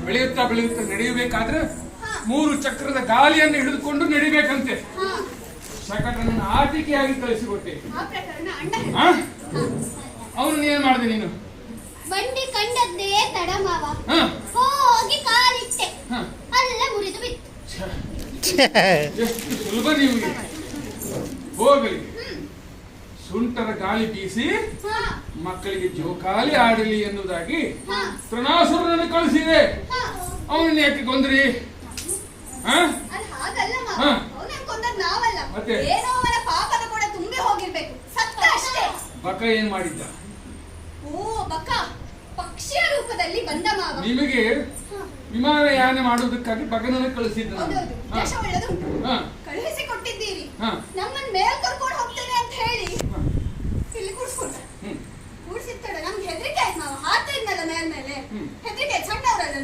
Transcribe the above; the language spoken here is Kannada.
ಬೆಳೆಯುತ್ತಾ ಬೆಳೆಯುತ್ತಾ ನಡೆಯಬೇಕಾದ್ರೆ 3 ಚಕ್ರದ ಗಾಲಿಯನ್ನು ಹಿಡಿದುಕೊಂಡು ನಡಿಬೇಕಂತೆ. ಶಕಟನನ್ನು ಆಟಿಕೆಯಾಗಿ ಕಳಿಸಿಕೊಟ್ಟೆ. ಅವನು ಏನ್ ಮಾಡಿದೆ ನೀನು? ಬಂಡಿ ಕಂಡದ್ದೇ ತಡ ಮಾವ, ಹೋಗಿ ಕಾಲಿಟ್ಟೆ, ಅಲ್ಲ ಮುರಿದು ಬಿತ್ತು. ಎಷ್ಟು ಸುಲಭ ನಿಮಗೆ. ಹೋಗಲಿ, ಸುಂಟರ ಗಾಳಿ ಬೀಸಿ ಮಕ್ಕಳಿಗೆ ಜೋಕಾಲಿ ಆಡಲಿ ಎನ್ನುವುದಾಗಿ ತೃಣಾಸುರನನ್ನು ಕಳಿಸಿದೆ. ಅವನನ್ನ ಯಾಕೆ ಕೊಂದ್ರಿ? ಹಾಗಲ್ಲ ಮಾವ, ಅವನನ್ನು ಕೊಂದದ್ದು ನಾವಲ್ಲ, ಏನೋ ಅವನ ಪಾಪದ ಕೂಡ ತುಂಬಿ ಹೋಗಿರ್ಬೇಕು, ಸತ್ತ ಅಷ್ಟೇ. ಬಕ ಏನ್ ಮಾಡಿದ್ದ? ಓ ಬಕ ಪಕ್ಷಿಯ ರೂಪದಲ್ಲಿ ಬಂದ ಮಾವ. ನಿಮಗೆ ವಿಮಾನಯಾನ ಮಾಡುವುದಕ್ಕಾಗಿ ಬಕನನ್ನು ಕಳಿಸಿದ್ದ. ಕಳುಹಿಸಿ ಕೊಟ್ಟಿದ್ದೀರಿ, ನಮ್ಮನ್ನು ಮೇಲ್ ಕರ್ಕೊಂಡು ಹೋಗ್ತೇನೆ ಅಂತ ಹೇಳಿ ಇಲ್ಲಿ ಕೂಡ್ಸ್ಕೊಂಡ. ಕೂಡ್ಸಿತ್ತಡ ನಮ್ಗೆ ಹೆದರಿಕೆ ಆಯ್ತು ಮಾವ, ಹಾತ ಇದ್ನಲ್ಲ ಮೇಲ್ಮೇಲೆ ಹೆದರಿಕೆ ಆಯ್ತು. ಸಣ್ಣವರಲ್ಲ